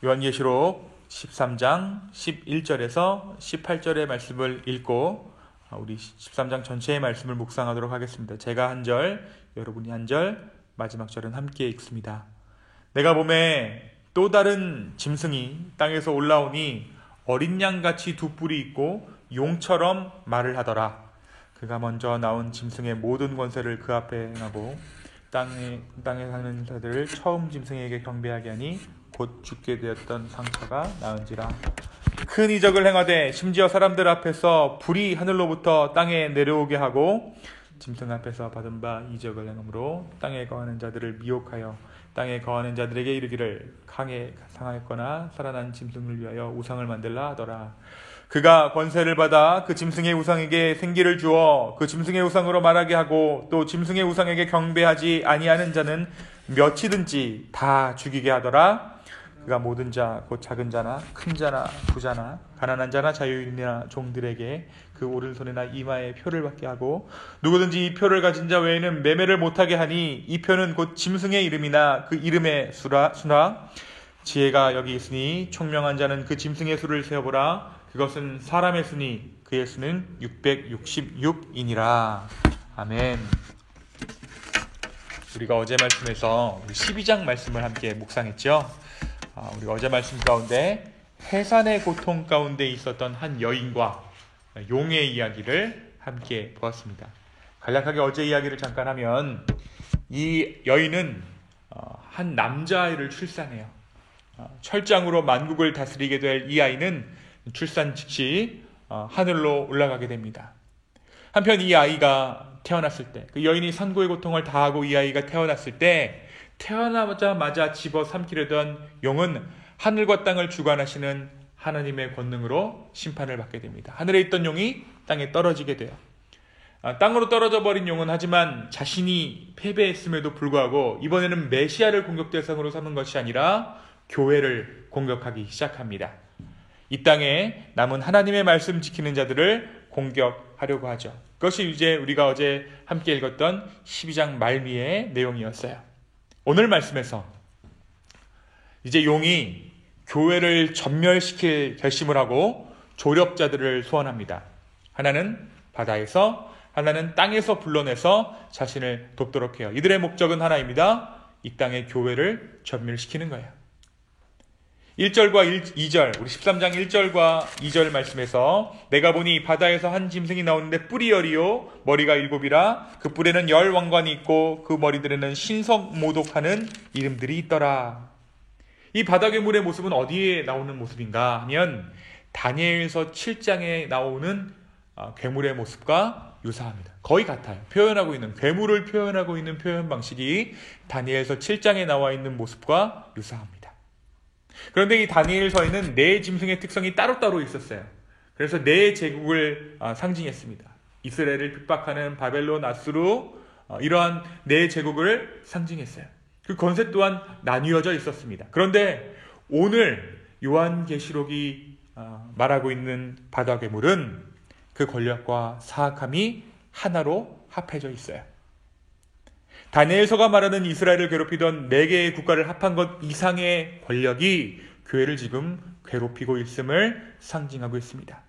요한계시록 13장 11절에서 18절의 말씀을 읽고 우리 13장 전체의 말씀을 묵상하도록 하겠습니다. 제가 한 절, 여러분이 한 절, 마지막 절은 함께 읽습니다. 내가 보매 또 다른 짐승이 땅에서 올라오니 어린 양같이 두 뿔이 있고 용처럼 말을 하더라. 그가 먼저 나온 짐승의 모든 권세를 그 앞에 행하고 땅에 사는 자들을 처음 짐승에게 경배하게 하니 곧 죽게 되었던 상처가 나은지라. 큰 이적을 행하되 심지어 사람들 앞에서 불이 하늘로부터 땅에 내려오게 하고 짐승 앞에서 받은 바 이적을 행함으로 땅에 거하는 자들을 미혹하여 땅에 거하는 자들에게 이르기를 강에 상하였거나 살아난 짐승을 위하여 우상을 만들라 하더라. 그가 권세를 받아 그 짐승의 우상에게 생기를 주어 그 짐승의 우상으로 말하게 하고 또 짐승의 우상에게 경배하지 아니하는 자는 몇이든지 다 죽이게 하더라. 그가 모든 자 곧 작은 자나 큰 자나 부자나 가난한 자나 자유인이나 종들에게 그 오른손이나 이마에 표를 받게 하고 누구든지 이 표를 가진 자 외에는 매매를 못하게 하니 이 표는 곧 짐승의 이름이나 그 이름의 수라. 지혜가 여기 있으니 총명한 자는 그 짐승의 수를 세어보라. 그것은 사람의 수니 그의 수는 666이니라. 아멘. 우리가 어제 말씀에서 12장 말씀을 함께 묵상했죠. 우리가 어제 말씀 가운데 해산의 고통 가운데 있었던 한 여인과 용의 이야기를 함께 보았습니다. 간략하게 어제 이야기를 잠깐 하면 이 여인은 한 남자아이를 출산해요. 철장으로 만국을 다스리게 될 이 아이는 출산 즉시 하늘로 올라가게 됩니다. 한편 이 아이가 태어났을 때, 그 여인이 산고의 고통을 다하고 이 아이가 태어났을 때 태어나자마자 집어삼키려던 용은 하늘과 땅을 주관하시는 하나님의 권능으로 심판을 받게 됩니다. 하늘에 있던 용이 땅에 떨어지게 돼요. 땅으로 떨어져 버린 용은 하지만 자신이 패배했음에도 불구하고 이번에는 메시아를 공격 대상으로 삼은 것이 아니라 교회를 공격하기 시작합니다. 이 땅에 남은 하나님의 말씀 지키는 자들을 공격하려고 하죠. 그것이 이제 우리가 어제 함께 읽었던 12장 말미의 내용이었어요. 오늘 말씀에서 이제 용이 교회를 전멸시킬 결심을 하고 조력자들을 소환합니다. 하나는 바다에서, 하나는 땅에서 불러내서 자신을 돕도록 해요. 이들의 목적은 하나입니다. 이 땅의 교회를 전멸시키는 거예요. 1절과 2절, 우리 13장 1절과 2절 말씀에서 내가 보니 바다에서 한 짐승이 나오는데 뿔이 10이요 머리가 7이라. 그 뿔에는 10 왕관이 있고 그 머리들에는 신성 모독하는 이름들이 있더라. 이 바다 괴물의 모습은 어디에 나오는 모습인가 하면 다니엘서 7장에 나오는 괴물의 모습과 유사합니다. 거의 같아요. 괴물을 표현하고 있는 표현 방식이 다니엘서 7장에 나와 있는 모습과 유사합니다. 그런데 이 다니엘서에는 네 짐승의 특성이 따로따로 있었어요. 그래서 네 제국을 상징했습니다. 이스라엘을 핍박하는 바벨론, 아수르, 이러한 네 제국을 상징했어요. 그 권세 또한 나뉘어져 있었습니다. 그런데 오늘 요한계시록이 말하고 있는 바다 괴물은 그 권력과 사악함이 하나로 합해져 있어요. 다니엘서가 말하는 이스라엘을 괴롭히던 4개의 국가를 합한 것 이상의 권력이 교회를 지금 괴롭히고 있음을 상징하고 있습니다.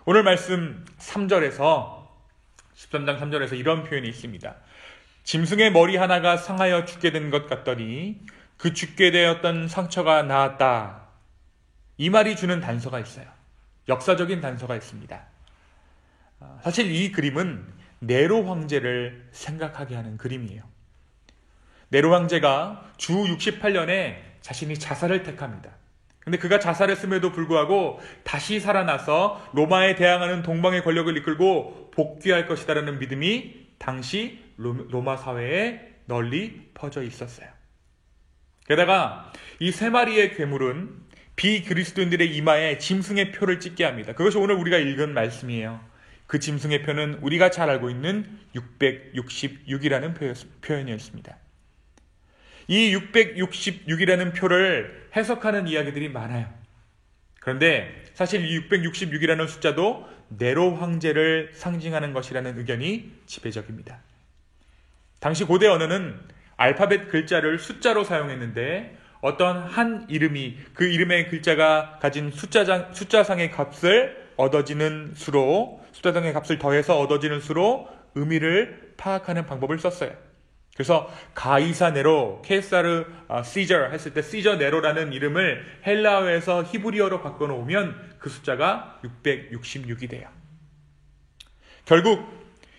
오늘 말씀 3절에서 13장 3절에서 이런 표현이 있습니다. 짐승의 머리 하나가 상하여 죽게 된 것 같더니 그 죽게 되었던 상처가 나았다. 이 말이 주는 단서가 있어요. 역사적인 단서가 있습니다. 사실 이 그림은 네로 황제를 생각하게 하는 그림이에요. 네로 황제가 주 68년에 자신이 자살을 택합니다. 근데 그가 자살했음에도 불구하고 다시 살아나서 로마에 대항하는 동방의 권력을 이끌고 복귀할 것이다라는 믿음이 당시 로마 사회에 널리 퍼져 있었어요. 게다가 이 3마리의 괴물은 비그리스도인들의 이마에 짐승의 표를 찍게 합니다. 그것이 오늘 우리가 읽은 말씀이에요. 그 짐승의 표는 우리가 잘 알고 있는 666이라는 표현이었습니다. 이 666이라는 표를 해석하는 이야기들이 많아요. 그런데 사실 이 666이라는 숫자도 네로 황제를 상징하는 것이라는 의견이 지배적입니다. 당시 고대 언어는 알파벳 글자를 숫자로 사용했는데 어떤 한 이름이 그 이름의 글자가 가진 숫자상의 값을 얻어지는 수로, 숫자상의 값을 더해서 얻어지는 수로 의미를 파악하는 방법을 썼어요. 그래서 가이사 네로, 케사르 시저 했을 때 시저 네로라는 이름을 헬라어에서 히브리어로 바꿔놓으면 그 숫자가 666이 돼요. 결국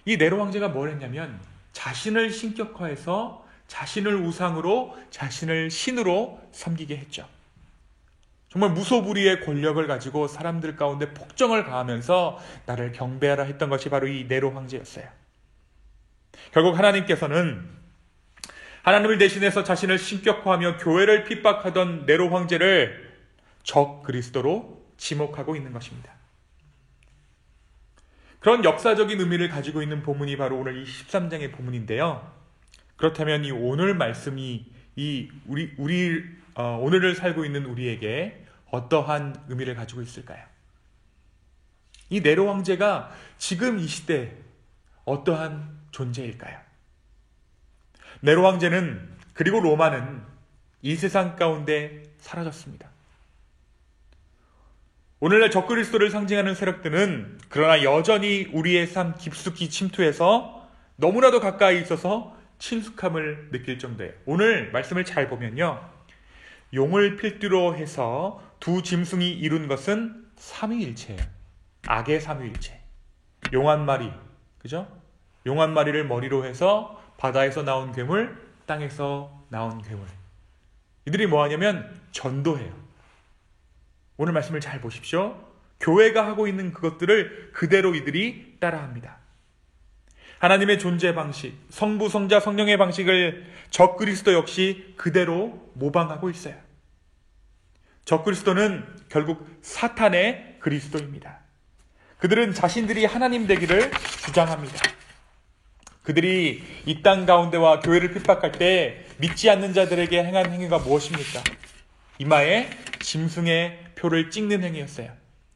이 네로 황제가 뭘 했냐면 자신을 신격화해서 자신을 우상으로, 자신을 신으로 섬기게 했죠. 정말 무소불위의 권력을 가지고 사람들 가운데 폭정을 가하면서 나를 경배하라 했던 것이 바로 이 네로 황제였어요. 결국 하나님께서는 하나님을 대신해서 자신을 신격화하며 교회를 핍박하던 네로 황제를 적 그리스도로 지목하고 있는 것입니다. 그런 역사적인 의미를 가지고 있는 본문이 바로 오늘 이 13장의 본문인데요. 그렇다면 이 오늘 말씀이 오늘을 살고 있는 우리에게 어떠한 의미를 가지고 있을까요? 이 네로 황제가 지금 이 시대 어떠한 존재일까요? 네로 황제는, 그리고 로마는 이 세상 가운데 사라졌습니다. 오늘날 적그리스도를 상징하는 세력들은 그러나 여전히 우리의 삶 깊숙이 침투해서 너무나도 가까이 있어서 친숙함을 느낄 정도예요. 오늘 말씀을 잘 보면요, 용을 필두로 해서 두 짐승이 이룬 것은 삼위일체예요. 악의 삼위일체. 용 한 마리, 그죠? 용 한 마리를 머리로 해서 바다에서 나온 괴물, 땅에서 나온 괴물. 이들이 뭐 하냐면 전도해요. 오늘 말씀을 잘 보십시오. 교회가 하고 있는 그것들을 그대로 이들이 따라합니다. 하나님의 존재 방식, 성부, 성자, 성령의 방식을 적그리스도 역시 그대로 모방하고 있어요. 적그리스도는 결국 사탄의 그리스도입니다. 그들은 자신들이 하나님 되기를 주장합니다. 그들이 이 땅 가운데와 교회를 핍박할 때 믿지 않는 자들에게 행한 행위가 무엇입니까? 이마에 짐승의 표를 찍는 행위였어요.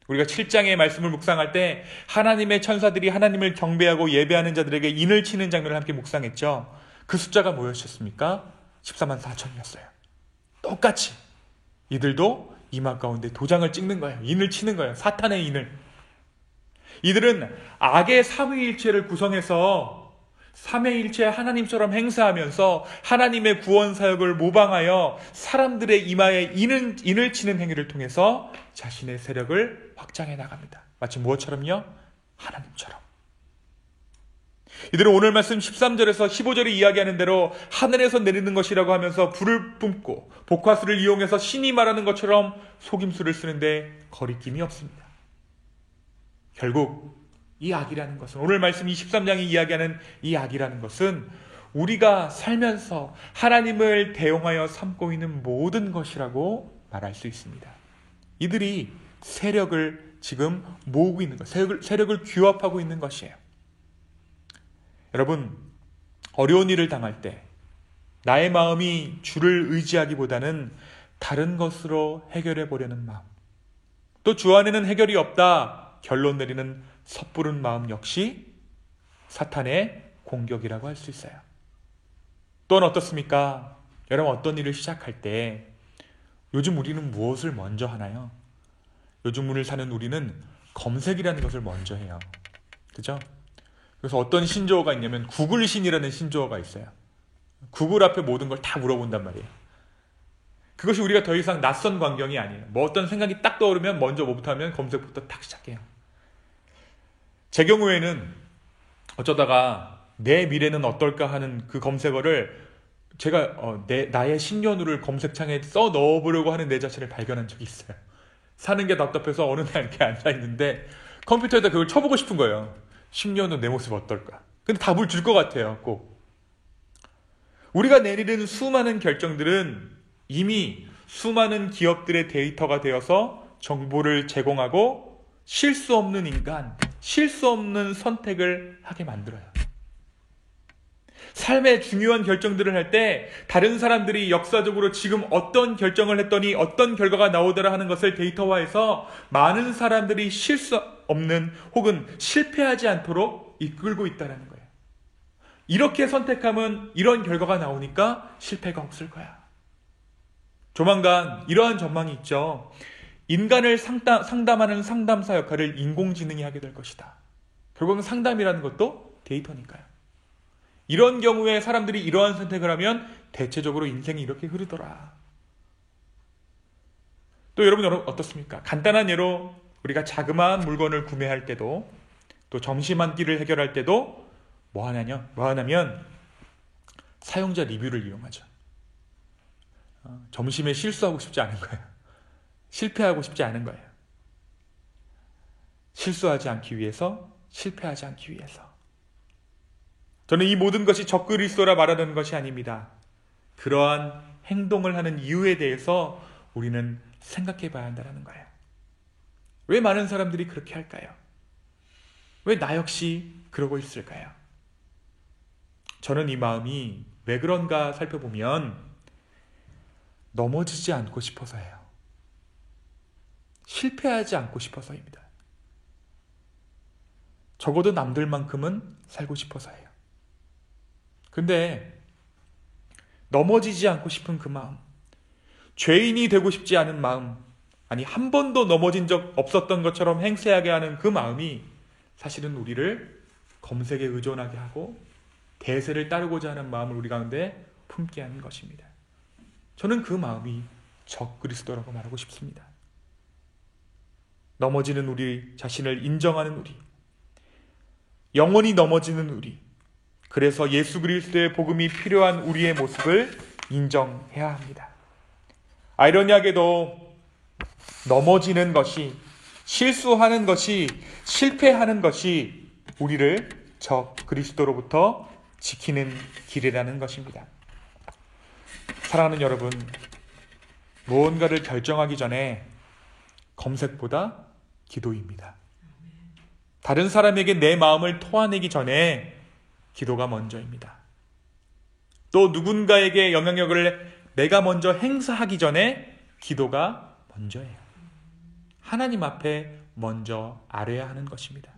우리가 7장의 말씀을 묵상할 때 하나님의 천사들이 하나님을 경배하고 예배하는 자들에게 인을 치는 장면을 함께 묵상했죠. 그 숫자가 뭐였습니까? 14만 4천이었어요. 똑같이 이들도 이마 가운데 도장을 찍는 거예요. 인을 치는 거예요. 사탄의 인을. 이들은 악의 삼위일체를 구성해서 삼위일체 하나님처럼 행사하면서 하나님의 구원 사역을 모방하여 사람들의 이마에 인을 치는 행위를 통해서 자신의 세력을 확장해 나갑니다. 마치 무엇처럼요? 하나님처럼. 이들은 오늘 말씀 13절에서 15절이 이야기하는 대로 하늘에서 내리는 것이라고 하면서 불을 뿜고 복화술을 이용해서 신이 말하는 것처럼 속임수를 쓰는데 거리낌이 없습니다. 결국 이 악이라는 것은, 오늘 말씀 23장이 이야기하는 이 악이라는 것은 우리가 살면서 하나님을 대용하여 삼고 있는 모든 것이라고 말할 수 있습니다. 이들이 세력을 지금 모으고 있는 것, 세력을 규합하고 있는 것이에요. 여러분, 어려운 일을 당할 때 나의 마음이 주를 의지하기보다는 다른 것으로 해결해 보려는 마음, 또 주 안에는 해결이 없다 결론 내리는 섣부른 마음 역시 사탄의 공격이라고 할 수 있어요. 또는 어떻습니까? 여러분, 어떤 일을 시작할 때 요즘 우리는 무엇을 먼저 하나요? 요즘 우리를 사는 우리는 검색이라는 것을 먼저 해요. 그죠? 그래서 어떤 신조어가 있냐면 구글 신이라는 신조어가 있어요. 구글 앞에 모든 걸 다 물어본단 말이에요. 그것이 우리가 더 이상 낯선 광경이 아니에요. 뭐 어떤 생각이 딱 떠오르면 먼저 뭐부터 하면 검색부터 딱 시작해요. 제 경우에는 어쩌다가 내 미래는 어떨까 하는 그 검색어를 제가 나의 신년우를 검색창에 써 넣어보려고 하는 내 자신을 발견한 적이 있어요. 사는 게 답답해서 어느 날 이렇게 앉아있는데 컴퓨터에다 그걸 쳐보고 싶은 거예요. 10년 후 내 모습 어떨까? 근데 답을 줄 것 같아요, 꼭. 우리가 내리는 수많은 결정들은 이미 수많은 기업들의 데이터가 되어서 정보를 제공하고 실수 없는 인간, 실수 없는 선택을 하게 만들어요. 삶의 중요한 결정들을 할 때 다른 사람들이 역사적으로 지금 어떤 결정을 했더니 어떤 결과가 나오더라 하는 것을 데이터화해서 많은 사람들이 실수 없는 혹은 실패하지 않도록 이끌고 있다는 거예요. 이렇게 선택하면 이런 결과가 나오니까 실패가 없을 거야. 조만간 이러한 전망이 있죠. 인간을 상담하는 상담사 역할을 인공지능이 하게 될 것이다. 결국은 상담이라는 것도 데이터니까요. 이런 경우에 사람들이 이러한 선택을 하면 대체적으로 인생이 이렇게 흐르더라. 또 여러분 어떻습니까? 간단한 예로 우리가 자그마한 물건을 구매할 때도, 또 점심 한 끼를 해결할 때도 뭐 하냐면 사용자 리뷰를 이용하죠. 점심에 실수하고 싶지 않은 거예요. 실패하고 싶지 않은 거예요. 실수하지 않기 위해서, 실패하지 않기 위해서. 저는 이 모든 것이 적그리스도라 말하는 것이 아닙니다. 그러한 행동을 하는 이유에 대해서 우리는 생각해 봐야 한다는 거예요. 왜 많은 사람들이 그렇게 할까요? 왜 나 역시 그러고 있을까요? 저는 이 마음이 왜 그런가 살펴보면 넘어지지 않고 싶어서예요. 실패하지 않고 싶어서입니다. 적어도 남들만큼은 살고 싶어서예요. 근데 넘어지지 않고 싶은 그 마음, 죄인이 되고 싶지 않은 마음, 아니 한 번도 넘어진 적 없었던 것처럼 행세하게 하는 그 마음이 사실은 우리를 검색에 의존하게 하고 대세를 따르고자 하는 마음을 우리 가운데 품게 하는 것입니다. 저는 그 마음이 적그리스도라고 말하고 싶습니다. 넘어지는 우리 자신을 인정하는 우리, 영원히 넘어지는 우리, 그래서 예수 그리스도의 복음이 필요한 우리의 모습을 인정해야 합니다. 아이러니하게도 넘어지는 것이, 실수하는 것이, 실패하는 것이 우리를 적 그리스도로부터 지키는 길이라는 것입니다. 사랑하는 여러분, 무언가를 결정하기 전에 검색보다 기도입니다. 다른 사람에게 내 마음을 토해내기 전에 기도가 먼저입니다. 또 누군가에게 영향력을 내가 먼저 행사하기 전에 기도가 먼저예요. 하나님 앞에 먼저 아뢰야 하는 것입니다.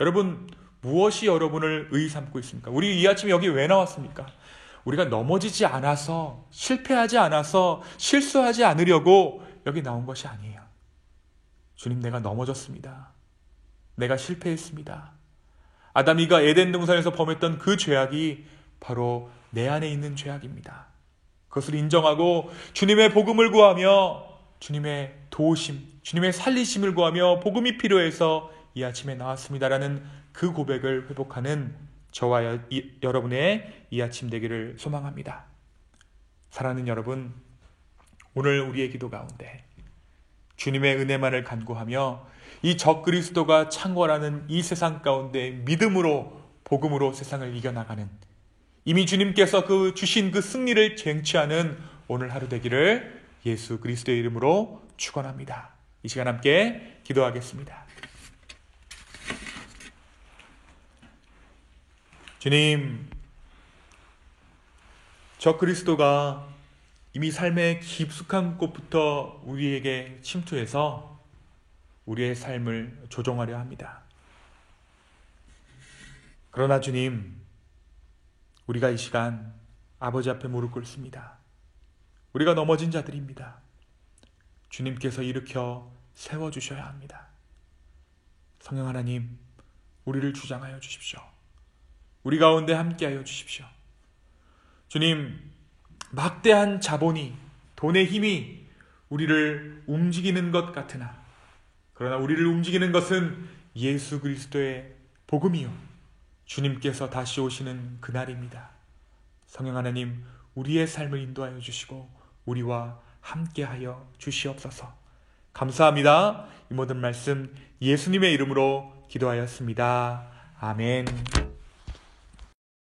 여러분, 무엇이 여러분을 의삼고 있습니까? 우리 이 아침에 여기 왜 나왔습니까? 우리가 넘어지지 않아서, 실패하지 않아서, 실수하지 않으려고 여기 나온 것이 아니에요. 주님, 내가 넘어졌습니다. 내가 실패했습니다. 아담이가 에덴 동산에서 범했던 그 죄악이 바로 내 안에 있는 죄악입니다. 그것을 인정하고 주님의 복음을 구하며 주님의 도우심, 주님의 살리심을 구하며 복음이 필요해서 이 아침에 나왔습니다라는 그 고백을 회복하는 저와 여러분의 이 아침 되기를 소망합니다. 사랑하는 여러분, 오늘 우리의 기도 가운데 주님의 은혜만을 간구하며 이 적그리스도가 창궐하는 이 세상 가운데 믿음으로, 복음으로 세상을 이겨나가는, 이미 주님께서 주신 그 승리를 쟁취하는 오늘 하루 되기를 예수 그리스도의 이름으로 축원합니다. 이 시간 함께 기도하겠습니다. 주님, 적그리스도가 이미 삶의 깊숙한 곳부터 우리에게 침투해서 우리의 삶을 조종하려 합니다. 그러나 주님, 우리가 이 시간 아버지 앞에 무릎 꿇습니다. 우리가 넘어진 자들입니다. 주님께서 일으켜 세워주셔야 합니다. 성령 하나님, 우리를 주장하여 주십시오. 우리 가운데 함께하여 주십시오. 주님, 막대한 자본이, 돈의 힘이 우리를 움직이는 것 같으나, 그러나 우리를 움직이는 것은 예수 그리스도의 복음이요, 주님께서 다시 오시는 그날입니다. 성령 하나님, 우리의 삶을 인도하여 주시고 우리와 함께하여 주시옵소서. 감사합니다. 이 모든 말씀 예수님의 이름으로 기도하였습니다. 아멘.